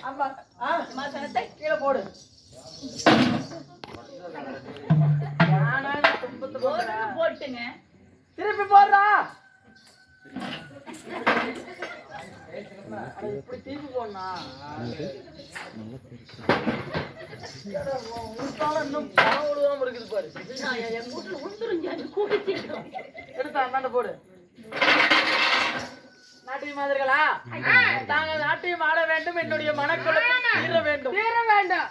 ஆமா மாசனத்தை கீழே போடு. போட்டுங்க திருப்பி போடுறா. இப்படி திருப்பி போடனா இன்னும் பணம் விடுவாம இருக்குது பாரு. எடுத்தா அந்தாண்ட போடு. நாட்டிய மாதிரிகளா தாங்கள் நாட்டியம் ஆட வேண்டும். என்னுடைய மனக்குழப்பம் தீர வேண்டும். தீர வேண்டும்.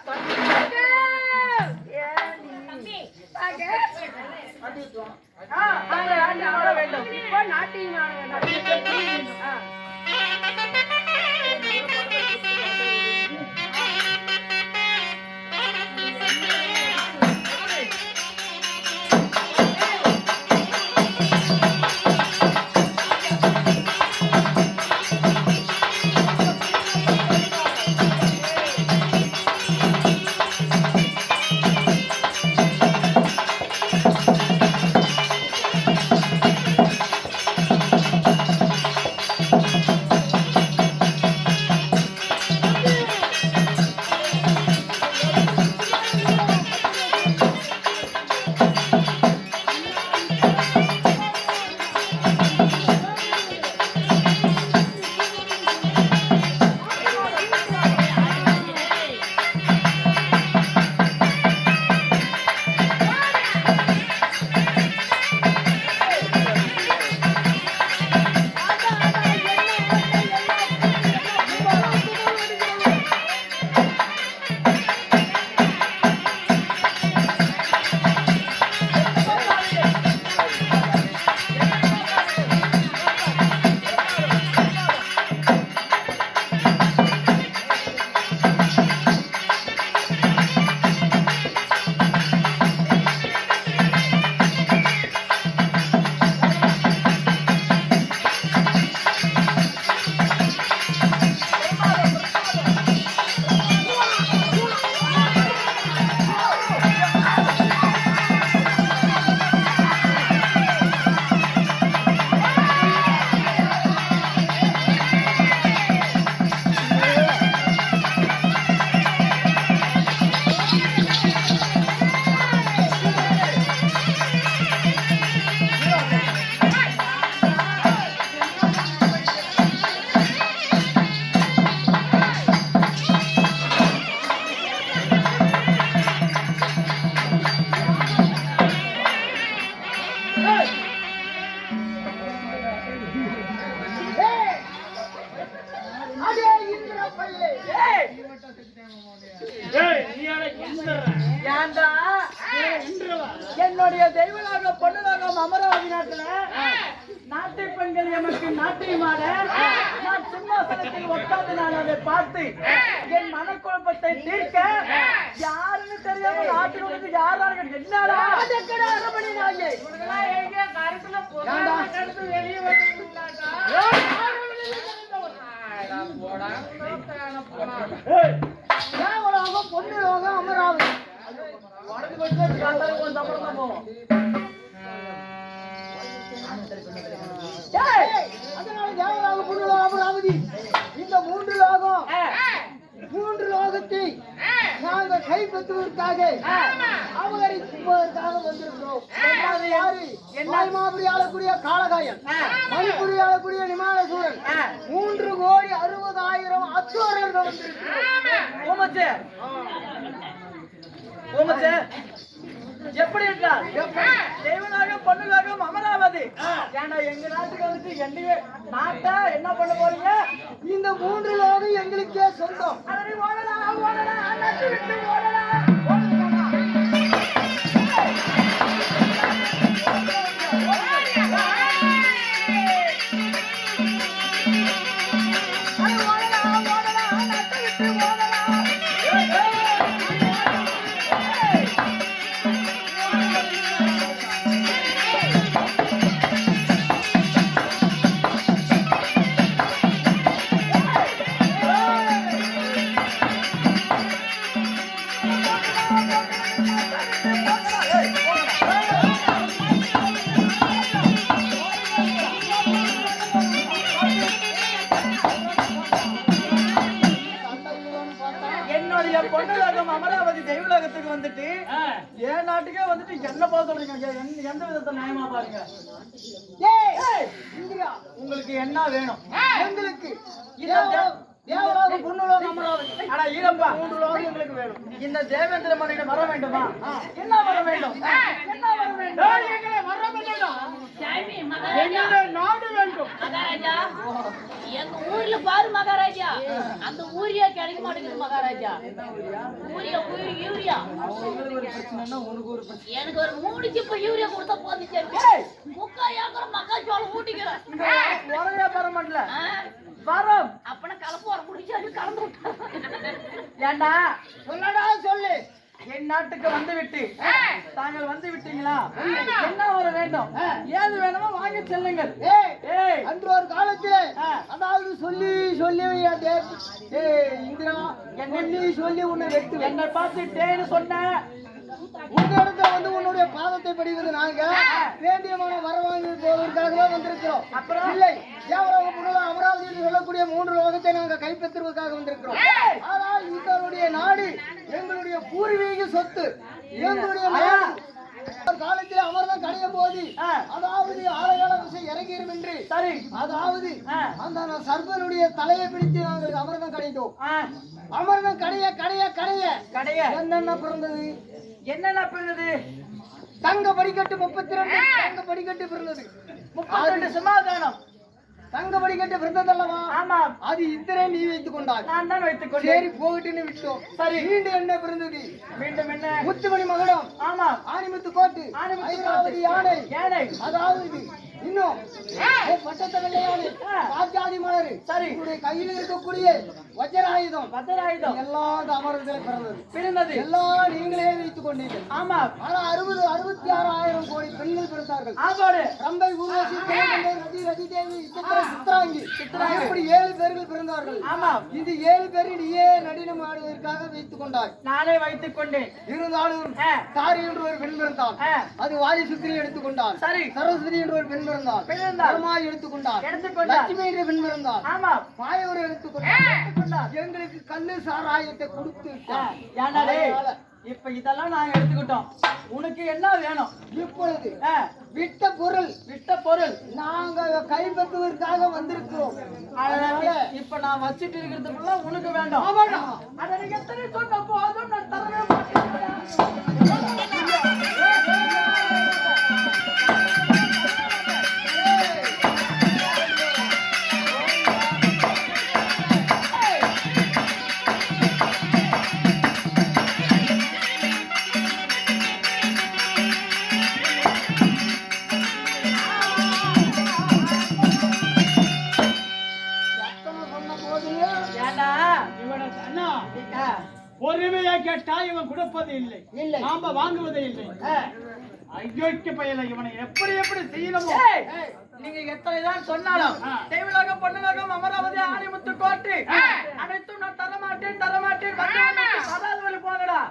நாட்டியம் ஆட வேண்டும். நாட்டியம் ஆட வேண்டும். என்னுடைய தெய்வலாக பொண்ணுலாகம் அமராவதி நாட்டுல நாட்டு பெண்கள் எமக்கு நாட்டியமாட நான் சிம்மாசனத்தில் உட்கார்ந்து நான் அதை பார்த்து என் மனக்குழப்பத்தை தீர்க்க யாருன்னு தெரியாம நாட்டில் உள்ளது யாராரு என்னடா அரமணி நாயே கருத்துல வெளியே பொண்ணு லோகம் அமராவதி அமராவதி இந்த மூன்று லோகத்தை நாங்கள் கைப்பற்றுவதற்காக அபகரிப்பதற்காக வந்திருக்கிறோம். மாபுரி ஆளக்கூடிய காளகாயன், மணிபுரி ஆளக்கூடிய நிமாலசூரன், 3,60,000 அச்சுவரர்கள் வந்திருக்கிறோம். எப்படி என்றால் தெய்வனாக பொண்ணுலாக அமராவதி ஏன்னா எங்க நாட்டுக்கு வந்துட்டு என்னையே நாட்டை என்ன பண்ண போறீங்க? இந்த 3 லோகம் எங்களுக்கே சொந்தம். பொன்னலோகம் அமராவதி தெய்வலோகத்துக்கு வந்துட்டு என் நாட்டுக்கே வந்துட்டு என்ன பார்த்து சொல்றீங்க? எந்த விதத்தை நியாயமா பாருங்க. உங்களுக்கு என்ன வேணும்? எங்களுக்கு இந்த தேவேந்திர மனையிடம் வர வேண்டுமா? என்ன வர வேண்டும்? என்ன வர வேண்டும்? நாடு வேண்டும். மகாராஜா, எங்க ஊர்ல பாரு மகாராஜா, அந்த ஊரியா கிடைக்க மாட்டேங்குது மகாராஜா. யூரியா எனக்கு ஒரு 3 சிப்ப யூரியா கொடுத்தா போதுச்சு. 3 ஏக்கர் மக்காச்சோளம் ஊட்டிக்கிறேன். உடனே வர மாட்டல வரோம். அப்பனா கலப்பு வர முடிச்சு கலந்து விட்டான். ஏண்டா சொல்லடா சொல்லு. என் நாட்டுக்கு வந்து விட்டு தாங்கள் வந்து விட்டீங்களா? என்ன வர வேண்டும்? ஏது வேணுமோ வாங்கி செல்லுங்கள். அன்று ஒரு காலத்துல அதாவது சொல்லி சொல்லி இந்திரா சொல்லி உன்னை வெட்டு என்னை பார்த்துட்டேன்னு சொன்ன உங்க இடத்துல வந்து உன்னுடைய பாதத்தை படிவது நாங்க வேண்டியமான வரவாங்கி போவதற்காகவே வந்திருக்கிறோம். அப்புறம் இல்லை தேவலோகம் புனலோகம் அமராவதி என்று சொல்லக்கூடிய 3 லோகத்தை நாங்க கைப்பற்றுவதற்காக வந்திருக்கிறோம். ஆனால் எங்களுடைய நாடு எங்களுடைய பூர்வீக சொத்து. எங்களுடைய காலத்தில் அமர்தான் கடைய போது அதாவது ஆழகால விஷயம் இறங்கிடும் என்று சரி அதாவது அந்த சர்வனுடைய தலையை பிடித்து நாங்கள் அமர்தான் கடைந்தோம். அமர்தான் கடைய கடைய கடைய கடைய என்னென்ன பிறந்தது? என்னென்ன பிறந்தது? தங்க படிக்கட்டு 32 தங்க படிக்கட்டு பிறந்தது. 32 சமாதானம் தங்க படிக்கட்டு பிறந்ததல்லவா? ஆமா. அது இத்தனை நீ வைத்துக் கொண்டாய். நான் தான் வைத்துக் கொண்டேன். சரி போகட்டுன்னு விட்டோம். சரி மீண்டும் என்ன பிறந்தது? மீண்டும் என்ன? முத்துமணி மகுடம். ஆமா. ஆணிமுத்து கோட்டு. ஐராவதி யானை. யானை அதாவது இன்னும் பட்டத்தவல்லை யானை பாஞ்சாதி மலர். சரி உங்களுடைய கையில் இருக்கக்கூடிய வஜ்ராயுதம் எல்லாம் அமரத்தில் பிறந்தது. எல்லாம் நீங்களே வைத்துக் கொண்டீர்கள். ஆமா. ஆனா 66,000 கோடி பெண்கள் பிறந்தார்கள். ரம்பை ஊர்வசி ரதி ரதி தேவி சித்ராங்கி இப்படி 7 பேர்கள் பிறந்தார்கள். ஆமா. இந்த 7 பேரை நீயே நடினம் ஆடுவதற்காக வைத்துக் கொண்டாய். நானே வைத்துக் கொண்டேன். இருந்தாலும் தாரி என்று ஒரு பெண் பிறந்தாள். அது வாரி சுத்திரி எடுத்துக்கொண்டாள். சரி சரஸ்வதி என்று ஒரு பெண் பிறந்தாள். எடுத்துக்கொண்டாள். லட்சுமி என்று பெண் பிறந்தாள். ஆமா. பாயவர் எடுத்துக்கொண்டார். எங்களுக்கு கண்ணு சாராயத்தை கொடுத்து விட்டார். இப்ப இதெல்லாம் நாங்க எடுத்துக்கிட்டோம். உனக்கு என்ன வேணும்? இப்பொழுது விட்ட பொருள் நாங்க கைப்பற்றுவதற்காக வந்திருக்கிறோம். இப்ப நான் வச்சிட்டு இருக்கிறது உனக்கு வேண்டாம். அதை எத்தனை சொன்ன போதும் நான் தரவே பொறுமையா கேட்டா இவன் கொடுப்பது இல்லை, நாம வாங்குவதே இல்லை. ஐயோக்கு பையல இவனை எப்படி எப்படி செய்யணுமோ. நீங்க எத்தனைதான் சொன்னாலும் தெய்வலோகம் பொன்னலோகம் அமராவதி ஆணிமுத்து கோட்டை அனைத்தும் நான் தரமாட்டேன் பதாவது வழி போங்கடா.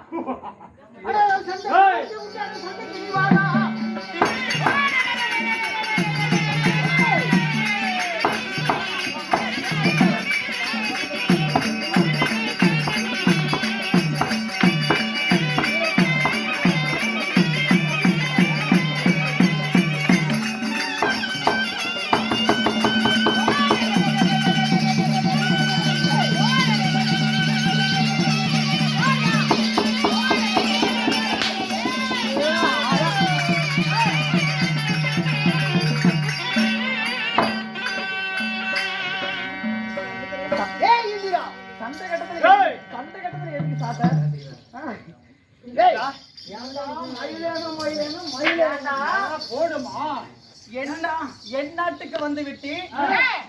என் நாட்டுக்கு வந்து விட்டு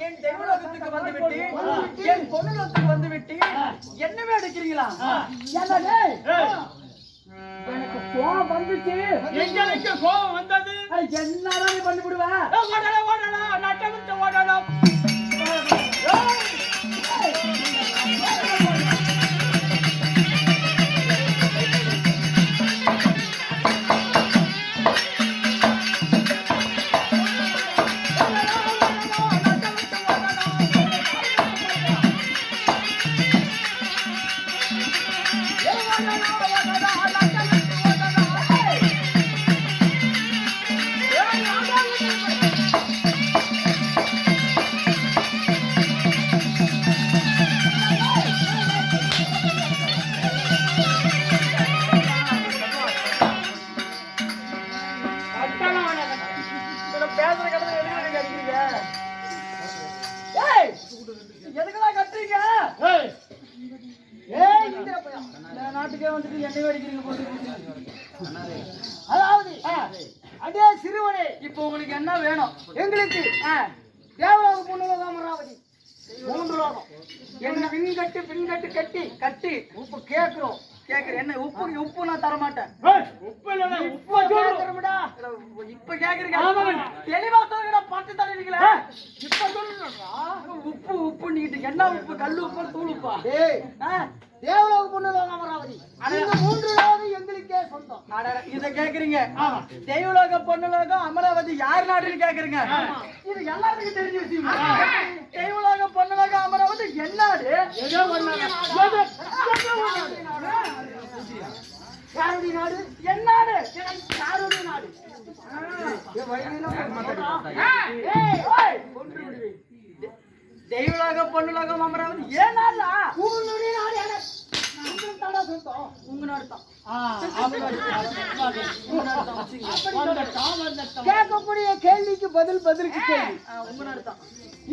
என் தெய்வலோகத்துக்கு வந்து விட்டு என் பொண்ணுலோகத்துக்கு வந்து விட்டு என்னவே அடிக்கிறீங்களா? எனக்கு கோபம் வந்துச்சு. எங்களுக்கு கோபம் வந்தது. என்னதான் பண்ணி விடுவேன். ஓடலாம். ஊருக்கே வந்துட்டு எண்ணெய் அடிக்கிறீங்க போட்டு. அதாவது அதே சிறுவனே, இப்போ உங்களுக்கு என்ன வேணும்? எங்களுக்கு தேவலோக பொண்ணுலகம் அமராவதி 3 லோகம் என்ன பின்கட்டு கட்டி உப்பு கேட்கிறோம். கேக்குறேன். என்ன உப்பு நான் தர மாட்டேன். உப்பு இல்ல உப்பு கேட்கிறோம்டா. இப்ப கேக்குறீங்க. தெளிவா சொல்லுங்க. பட்டு தருவீங்களா? இப்ப சொல்லுங்க. உப்பு நீட்டு என்ன உப்பு? கல்லு உப்பா தூள் உப்பா? டேய், தேவலோக பொண்ணுலகம் அமராவதி இந்த 3 லோகம் எங்களுக்கே சொந்தம். இத கேக்குறீங்க. தெய்வலோக பொண்ணுலோகம் அமராவதி யார் நாடுன்னு கேக்குறீங்க. இது எல்லாருக்கும் தெரிஞ்ச விஷயம். தெய்வலோக பொண்ணுலோகம் அமராவதி என்னாடு? யாருடைய நாடு? என்னாடு? யாருடைய நாடு? தெய்வலோக பொண்ணுலோகம் அமராவதி ஏன் நாடா? உங்களுடைய நாடு என்ன? உங்களுக்கு தாண்டா சொந்தம். உங்க நாடு தான். கேட்கக்கூடிய கேள்விக்கு பதிலுக்கு கேள்வி. உங்க நாடு தான்.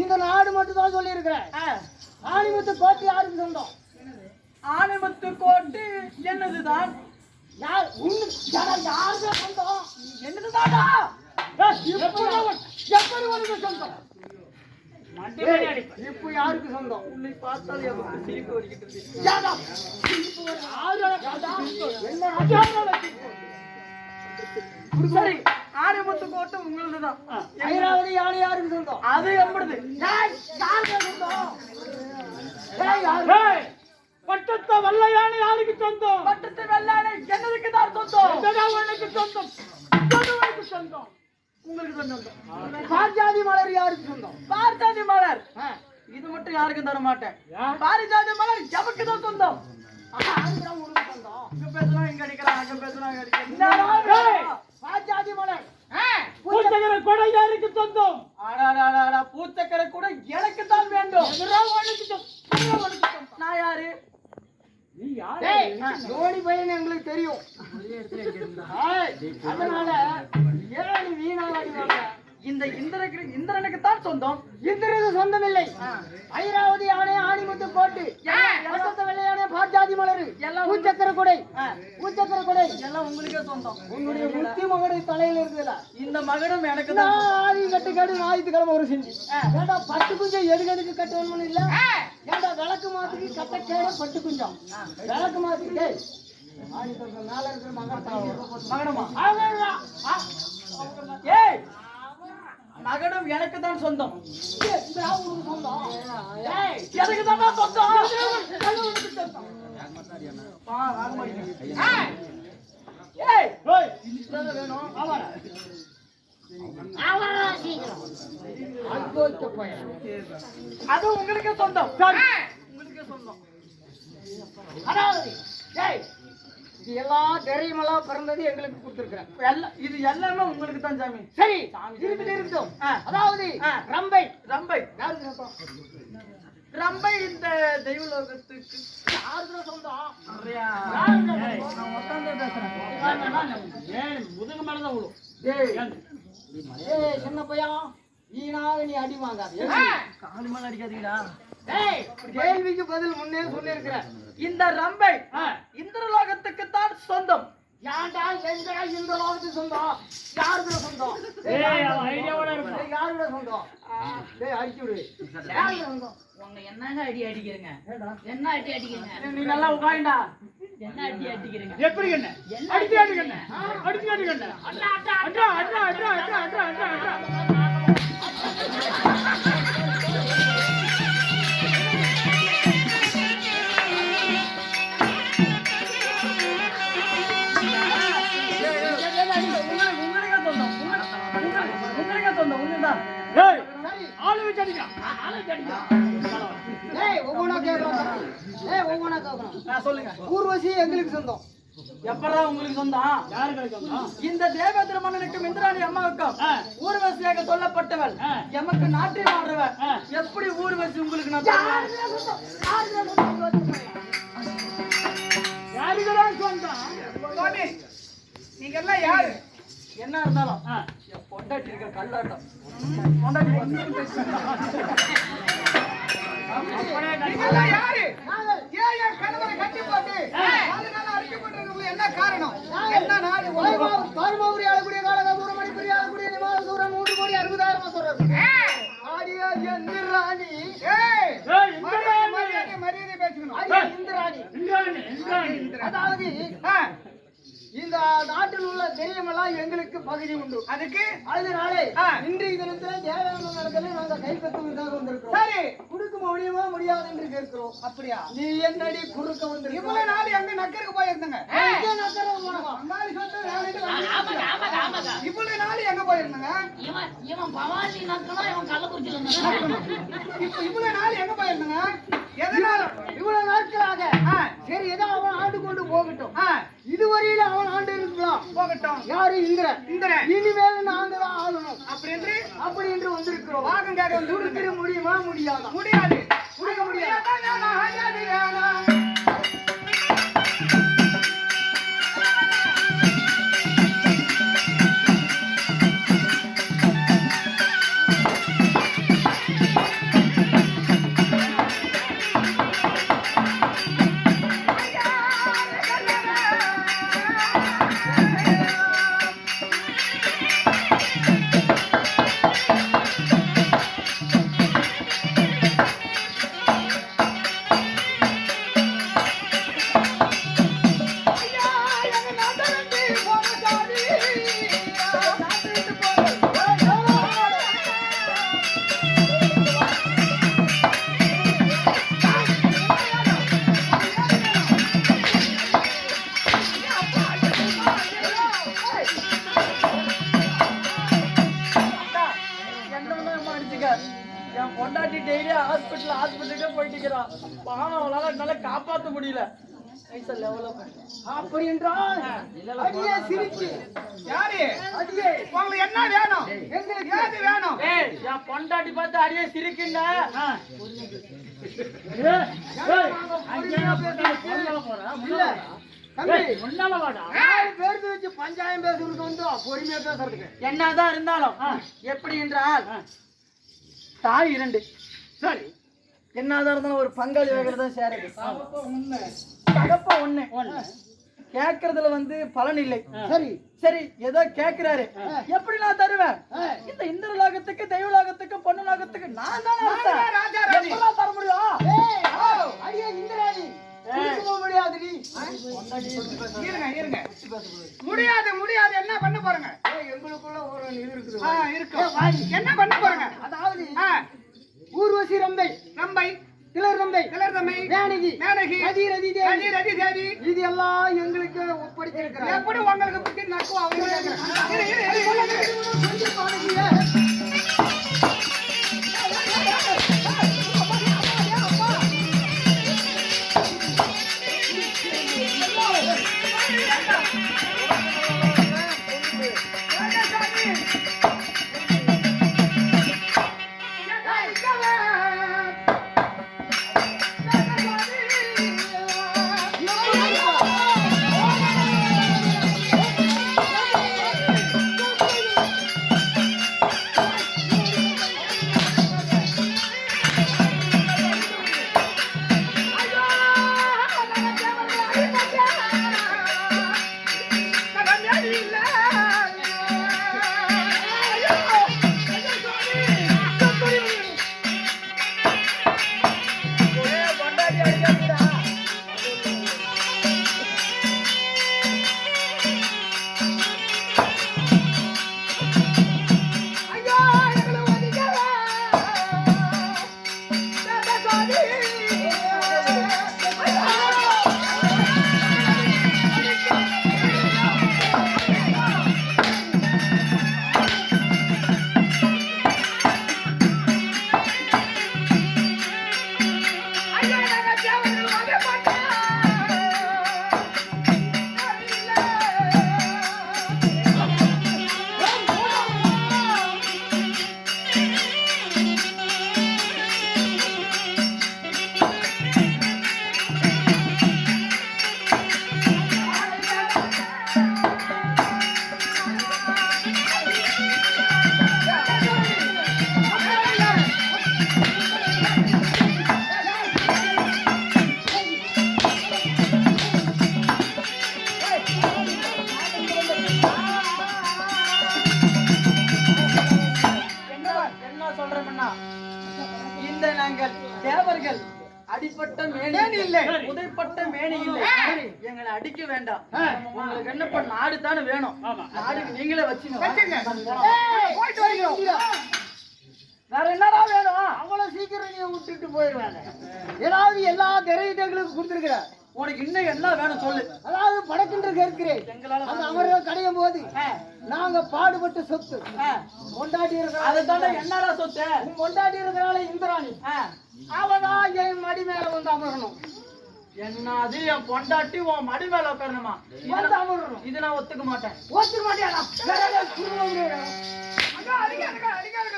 இந்த நாடு மட்டும் தான் சொல்லி இருக்கிறேன். ஆணிமுத்து கோட்டை யாருக்கு சொந்தம்? ஆனைமுத்து கோட்டு என்னதுதான்? யாருக்கு சொந்தம்? என்னதுதாடா? எப்படி உனக்கு சொந்தம்? இப்ப யாருக்கு சொந்தம்? உன்னை பார்த்தால் எனக்கு சிரிப்பு வருகிறது. சரி, ஆனைமுத்து கோட்டை உங்களுதுதான். ஐராவதி யானை யாருக்கு சொந்தம்? அது எப்படிது? பட்டத்த வல்லையான யாருக்கு சொந்தம்? பட்டத்து வெள்ளானை என்னதுக்கு தான் சொந்தம்? உனக்கு சொந்தம், சொந்தம். உங்களுக்கு தான் சொந்தம். பாஞ்சாதி மலர் யாருக்கு சொந்தம்? பாரிஜாதி மலர் இது மட்டும் யாருக்கும் தர மாட்டேன். பாரிஜாதி மலர் எமக்கு தான் சொந்தம். இங்க பேசுறோம், இங்க அடிக்கிறான், அங்க பேசுறோம், இங்க அடிக்கிறான். பாஞ்சாதி மலர் பூச்சக்கர கொடை யாருக்கு சொந்தம்? ஆடாடாடாடா, பூச்சக்கரை கூட எனக்கு தான் வேண்டும். நான் யாரு? தோனி பையன் எங்களுக்கு தெரியும். அதனால ஏன் நீ வீணாவாடி வர்ற? இந்த இந்திரனுக்கு தான் சொந்தம். இந்திரது சொந்தம் இல்லை. ஐராவதி யானை ஆணிமுத்து கோட்டு பட்டத்து வெள்ளையான பாஞ்சாதி மலர் பூச்சக்கர கொடை எல்லாம் உங்களுக்கே சொந்தம். உன்னுடைய முத்தி மகடு தலையில இருக்குல்ல, இந்த மகனும் எனக்கு தான். ஆதி கட்டு கேடு ஞாயிற்றுக்கிழமை ஒரு செஞ்சு ஏண்டா பட்டு குஞ்சம் எதுக்கு கட்டணும் இல்ல? ஏண்டா விளக்கு மாத்துக்கு கட்ட கேட பட்டு குஞ்சம் விளக்கு மாத்துக்கு ஆணி கொஞ்சம் மேல இருக்கிற மகனமா? மகன் ஏய், மகனும் எனக்கு தான் சொந்தம். சொந்தம் எனக்கு தான் சொந்தம். ஏய், வேணும். அது உங்களுக்கே சொந்தம். உங்களுக்கே சொந்தம். அதாவது இது எல்லாம் தெரியுமெல்லாம் பிறந்தது எங்களுக்கு கொடுத்துருக்கிறேன். இது எல்லாமே உங்களுக்கு தான் சாமி. சரி, இருக்கட்டும். அதாவது ரம்பை ரம்பை ரம்பை இந்த தெய்வலோகத்துக்கு யாருக்கு சொந்தம்? நான் உட்காந்து பேசுறேன். முதுகு மேலதான் விழும். ஏய் சின்ன பையன், வீணாக நீ அடி வாங்காது. காலு மேல அடிக்காதீங்களா? கேள்விக்கு பதில் முன்னே சொல்லியிருக்கிறேன். இந்த ரம்பை இந்திரலோகத்துக்கு தான் சொந்தம். யாண்டா எங்க இந்த லோகத்துக்கு சொந்தம்? யாருக்கு சொந்தம்? ஐடியாவோட இருக்கும். யாருக்கு சொந்தம்? அடிச்சு விடு. யாருக்கு சொந்தம்? உங்க என்னங்க அடி அடிக்கிறீங்க? என்ன அடி அடிக்கிறீங்க? நீ நல்லா உட்காண்டா. என்ன அடி அடிக்கிறீங்க? எப்படி என்ன அடிச்சு அடிக்கண்ண அடிச்சு அடிக்கண்ண அண்ணா அண்ணா அண்ணா அண்ணா அண்ணா அண்ணா அண்ணா அண்ணா உங்களுக்கே சொந்தம். உண்மைதான். ஏய் ஆளு வச்சு அடிக்கலாம். ஒவ்வொன்றா கேட்கணும். ஒவ்வொன்றா கேட்கணும். சொல்லுங்க. ஊர்வசி எங்களுக்கு சொந்தம். எப்படா உங்களுக்கு சொந்தம்? யாருக்கு சொந்தம்? இந்த தேவேந்திர மன்னனுக்கும் இந்திராணி அம்மாவுக்கும் ஊர்வசியாக சொல்லப்பட்டவள் எமக்கு நாட்டில் ஆடுறவள். எப்படி ஊர்வசி உங்களுக்கு நான் யாருக்குதான் சொந்தம்? சுவாமி, நீங்க எல்லாம் யாரு? என்ன இருந்தாலும் என் பொண்டாட்டி இருக்க கல்லாட்டம். பொண்டாட்டி யாரு? ஏன் என் கணவரை கட்டி போட்டு அதாவது இந்த நாட்டில் உள்ள தெய்வமெல்லாம் எங்களுக்கு பகுதி உண்டு. அதுக்கு அதனாலே இன்றைய தினத்துல தேவையான நடக்கல நாங்க கைப்பற்றுவதற்காக வந்திருக்கோம். சரி, குடுக்க முடியுமா முடியாது என்று கேட்கிறோம். அப்படியா? நீ என்னடி குறுக்க வந்து இவ்வளவு நாள் எங்க நக்கருக்கு போயிருந்தங்க? இவ்வளவு நாள் எங்க போயிருந்தங்க? இவன் பவானி நக்கனா, இவன் கள்ளக்குறிச்சியில இப்ப இவ்வளவு நாள் எங்க போயிருந்தங்க? எதனால இவ்வளவு நாட்களாக சரி ஏதோ அவன் ஆண்டு கொண்டு போகட்டும். இதுவரையில அவன் ஆண்டு இருக்கலாம் போகட்டும். யாரு இந்திரன். இனிமேல் நாங்க தான் ஆளணும் அப்படி என்று வந்திருக்கிறோம். வாகங்காக வந்து கொடுக்கிற முடியுமா முடியாதா? முடியாது. கொடுக்க முடியாது. என் பொண்டாட்டி டெய்லி ஹாஸ்பிட்டலுக்கே போயிட்டு இருக்கிறான். பாவம், அவளால என்னால காப்பாற்ற முடியல. அப்படி என்றால் அடியே சிரிச்சு யாரு அடியே உங்களுக்கு என்ன வேணும்? எங்களுக்கு ஏது வேணும்? என் பொண்டாட்டி பார்த்து அடியே சிரிக்குண்டா. இல்ல தம்பி, முன்னால வாடா. பேர் வச்சு பஞ்சாயம் பேசுறதுக்கு வந்து பொறுமையா பேசுறதுக்கு என்னதான் இருந்தாலும் எப்படி என்றால் தாய் 2. சரி, என்னதான் இருந்தாலும் ஒரு பங்காளி வகையில தான் சேருது. தகப்ப ஒண்ணு கேக்குறதுல வந்து பலன் இல்லை. சரி சரி, ஏதோ கேக்குறாரு, எப்படி நான் தருவேன்? இந்த இந்திரலோகத்துக்கு, தெய்வலோகத்துக்கு, பொண்ணுலோகத்துக்கு நான் தானே ராஜா ராணி. எப்படிலாம் தர முடியும்? அடியே இந்திராணி கொடுக்க முடியாதுடி. இருங்க. முடியாது முடியாது. என்ன பண்ண போறங்க? எங்களுக்குள்ள ஒரு இது இருக்குது. இருக்கு. என்ன பண்ண போறங்க? அதாவது ஊர்வசி ரம்பை திலர் ரம்பை மேனகி ரதி தேவி இது எல்லாம் எங்களுக்கு ஒப்படைச்சிருக்கிறார். எப்படி உங்களுக்கு பத்தி நக்குவா? உதைப்பட்ட மேனி இல்லை, உதைப்பட்ட மேனி இல்லை. எங்களை அடிக்க வேண்டாம். உங்களுக்கு என்னப்ப நாடு தானே வேணும். நாடுக்கு நீங்களே வச்சுங்க. போயிட்டு வரீங்க. வேற என்னடா வேணும்? அவ்வளவு சீக்கிரம் நீங்க விட்டுட்டு போயிடுவாங்க. ஏதாவது எல்லா திரையிடங்களுக்கும் கொடுத்துருக்கிற உனக்கு இன்னும் என்ன வேணும் சொல்லு. அதாவது படக்கின்ற கேட்கிறேன். அந்த அமர கடையும் போது நாங்க பாடுபட்டு சொத்து கொண்டாடி இருக்கிறோம். அதுதானே என்னடா சொத்து? கொண்டாடி இருக்கிறாள் இந்திராணி. அவதான் என் மடி மேல வந்து அமரணும். என்னது என் பொண்டாட்டி உன் மடி மேல உட்காரணுமா? வந்து அமரணும். இது நான் ஒத்துக்க மாட்டேன். ஒத்துக்க மாட்டியா?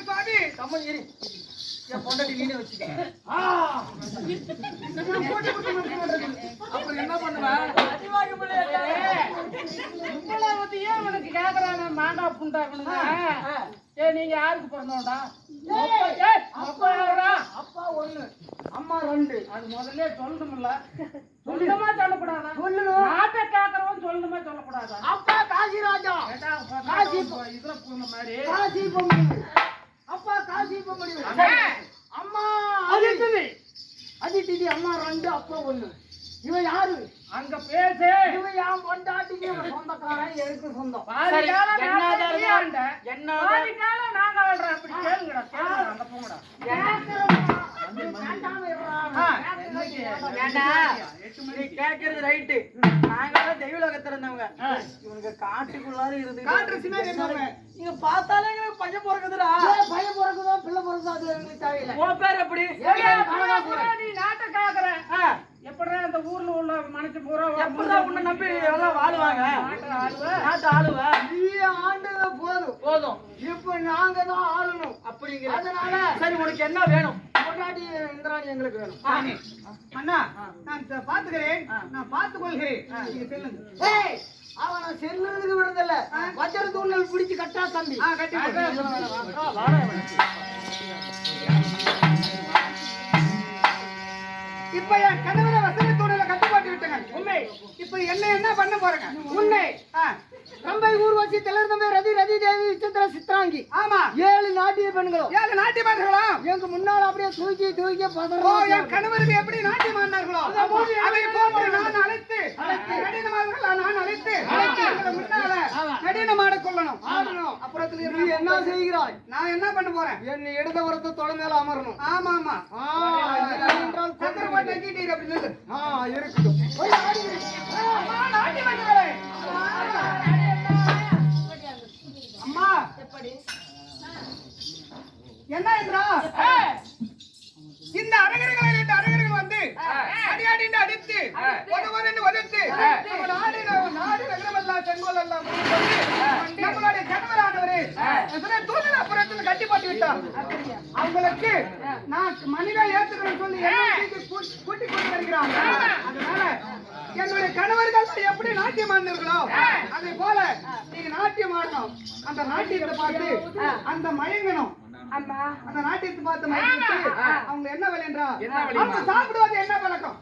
சுவாமி கம்மல் ஏறி என் பொண்டாட்டி நீனே வச்சுக்க. அப்புறம் என்ன பண்ணுவேன்? ஏன் உனக்கு கேக்குறாங்க மாண்டா புண்டாக்கணுங்க? நீங்க யாருக்கு பிறந்தோண்டா? அப்பா ஒண்ணு அம்மா ரெண்டு. அது முதல்ல சொல்லணும்ல. சொல்லணுமா சொல்லக்கூடாதா? சொல்லணும். நாட்டை கேக்குறவன் சொல்லணுமா சொல்லக்கூடாதா? அப்பா காசிராஜா. காசி இதுல பூந்த மாதிரி காசி பொம்மு. அப்பா காசி பொம்மு. அம்மா அதித்தி. அதித்தி அம்மா ரெண்டு அப்பா ஒண்ணு. இவன் யாரு? அங்க பேசு. இவன் யான் பொண்டாட்டிக்கு சொந்தக்காரன், எனக்கு சொந்தம். பாதி காலம் என்ன பாதி காலம் நாங்க ஆடுறோம். அப்படி கேளுங்கடா, கேளுங்க, அங்க போங்கடா. நீ கேக்குறது ரைட்டு. நாங்களாம் தெய்வலோகத்துல இருந்தவங்க. இவனுக்கு காட்டுக்குள்ளார இருந்து நீங்க பார்த்தாலே எங்களுக்கு பையன் பிறகுதுடா. பையன் பிறகுதோ பிள்ளை பிறகுதோ அது எங்களுக்கு தேவையில்லை. உன் பேர் எப்படி? நீ நாட்டை கேக்குற எப்படா இந்த ஊர்ல உள்ள மனுஷன் பூரா எப்படா உன்னை நம்பி எல்லாம் வாழுவாங்க? நாட்டு ஆளுவ நீ ஆண்டுக போதும். இப்ப நாங்க தான் ஆளணும் அப்படிங்கிற. அதனால சரி உனக்கு என்ன வேணும்? பொண்டாட்டி இந்திராணி எங்களுக்கு வேணும். அண்ணா நான் பாத்துக்கிறேன், நான் பார்த்துக் கொள்கிறேன். நீங்க செல்லுங்க. அவன் நான் செல்லுறதுக்கு விடுதல. வஜ்ர தூணல் பிடிச்சு கட்டா தம்பி. கட்டி இப்ப என் கணவரை வசதி தூணல கட்டுப்பாட்டு விட்டுங்க. உண்மை. இப்ப என்ன பண்ண போறேங்க? உண்மை. ரம்பை ஊர்வசி திலர்தம்பை ரதி தேவி விசித்திர சித்ராங்கி. ஆமா. 7 நாட்டிய பெண்களும். 7 நாட்டிய பெண்களா? எங்க முன்னால அப்படியே தூக்கி பதற. ஓ, என் கணவருக்கு எப்படி நாட்டியம் ஆடினார்களோ அதை போன்று நான் அழைத்து கடினமானவர்கள் நான் அழைத்து உங்களை முன்னால கடினமாட கொள்ளணும். ஆடணும். அப்புறத்துல நீ என்ன செய்கிறாய்? நான் என்ன பண்ண போறேன்? என் இடத வரத்து தொலை மேல அமரணும். ஆமா ஆமா. என்றால் சக்கரவாட்டை கீட்டீங்க அப்படி நில்லு. இருக்கட்டும். அம்மா நாட்டியம் ஆடுங்களே. அம்மா என்ன என்றா இந்த அரகர்கள் 2 அரகர்கள் வந்து அடியாடிட்டு அடித்து ஒருவன் ஒருத்து நாடு நகரமெல்லாம் செங்கோலெல்லாம் நம்மளுடைய கணவரானவரு தூதர் அப்புறத்தில் கட்டி போட்டு விட்டார். அவங்களுக்கு நான் மனிதா ஏற்றுக்கணும் சொல்லி கூட்டி கொண்டு வருகிறாங்க. அதனால என்னுடைய கணவர்கள் எப்படி நாட்டியம் ஆடினார்களோ அதே போல நீங்க நாட்டியம் ஆடணும். அந்த நாட்டியத்தை பார்த்து அந்த மயங்கணும். அந்த நாட்டியத்தை பார்த்து மயங்கிட்டு அவங்க என்ன வழி என்றா அவங்க சாப்பிடுவது என்ன பழக்கம்?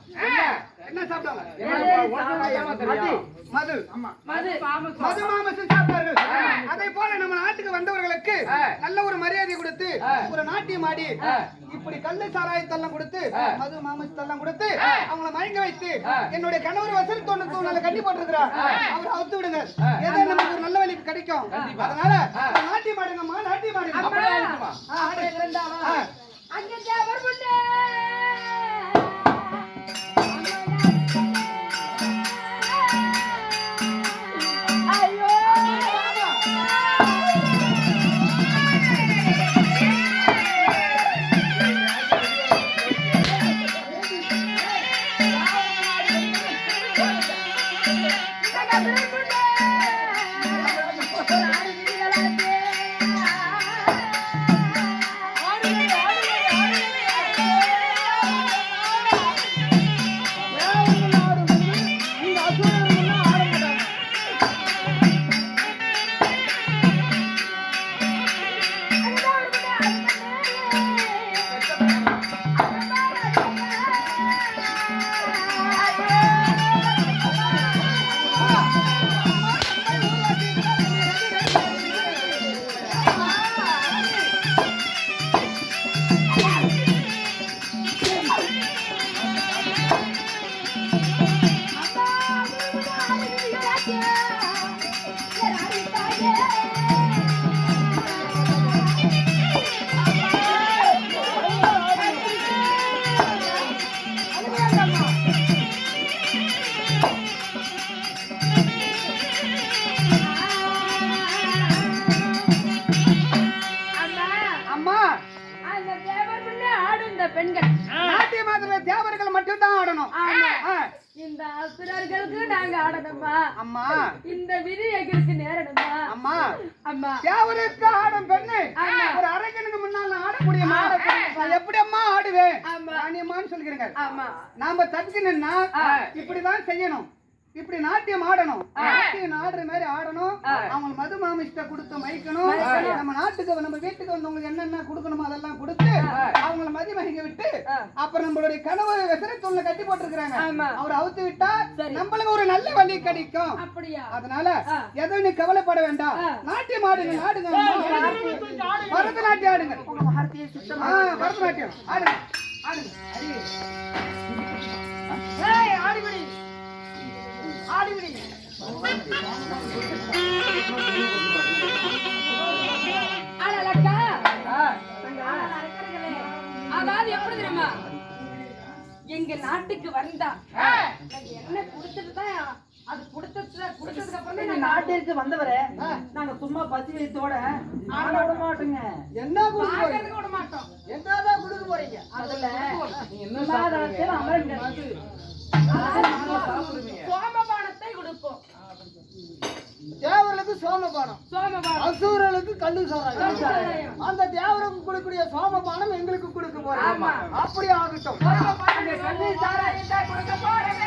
என்ன சாப்பிடுவாங்க? மது. மது மாமசம் சாப்பிட்டார்கள். அதே போல நம்ம நாட்டுக்கு வந்தவர்களுக்கு நல்ல ஒரு மரியாதை கொடுத்து ஒரு நாட்டியம் ஆடி இப்படி கள்ளு சாராயத்தெல்லாம் கொடுத்து மது மாமசத்தெல்லாம் கொடுத்து அவங்களை மயங்க வைத்து என்னுடைய கணவர் வசதி தோணு கட்டி போட்டிருக்கிறார். அவர் அவுத்து விடுங்க. ஏதோ நமக்கு ஒரு நல்ல வழி கிடைக்கும். அதனால நாட்டியம் ஆடுங்கம்மா, நாட்டியம் ஆடுங்க. ஆடணும். ஆ. இந்த அசுரர்களுக்கு நாங்க ஆடணுமா? அம்மா இந்த விதி எங்களுக்கு நேரணுமா? அம்மா அம்மா தேவருக்கு ஆடும் பெண்ணு ஒரு அரக்கனுக்கு முன்னால் நான் ஆட முடியுமா? நான் எப்படி அம்மா ஆடுவேன்? ராணியம்மான்னு சொல்கிறீங்க. ஆமா நாம தடுக்கணும்னா இப்படிதான் செய்யணும். இப்படி நாட்டியம் ஆடணும். நாட்டியம் ஆடுற மாதிரி ஆடணும். அவங்க மது மாமிஷ்ட கொடுத்து மைக்கணும். நம்ம நாட்டுக்கு நம்ம வீட்டுக்கு வந்தவங்களுக்கு என்னென்ன கொடுக்கணுமோ அதெல்லாம் கொடுத்து அவங்கள மதி மகிங்க விட்டு அப்புறம் நம்மளுடைய கணவர் விசரத்தூள்ல கட்டி போட்டிருக்கிறாங்க. அவர் அவுத்து விட்டா நம்மளுக்கு ஒரு நல்ல வழி கிடைக்கும். அப்படியா? அதனால எதுவும் நீ கவலைப்பட வேண்டாம். நாட்டியம் ஆடுங்க. ஆடுங்க. பரதநாட்டியம் ஆடுங்க. பரதநாட்டியம் ஆடுங்க. ஆடுங்க. ஆடிவிடி ஆடிவிடி அழகா அதாவது எப்படி தெரியுமா? எங்க நாட்டுக்கு வந்தா நாங்க என்ன கொடுத்துட்டு தான் அது கொடுத்ததுக்கு அப்புறம் இந்த நாட்டிற்கு வந்தவரே நாங்க சும்மா பசி வயித்தோட ஆட விட மாட்டோங்க. என்ன கொடுக்க விட மாட்டோம். என்னதான் கொடுக்க போறீங்க? அதுல சமாதானத்தில் அமருங்க. சோமபானத்தை கொடுப்போம். தேவர்களுக்கு சோமபானம், சோமபானம் அசுரர்களுக்கு கல்லு சாராயம். அந்த தேவருக்கு கொடுக்கக்கூடிய சோமபானம் எங்களுக்கு கொடுக்க போறோம். அப்படி ஆகட்டும். கல்லு சாராயம் கொடுக்க போறேன்.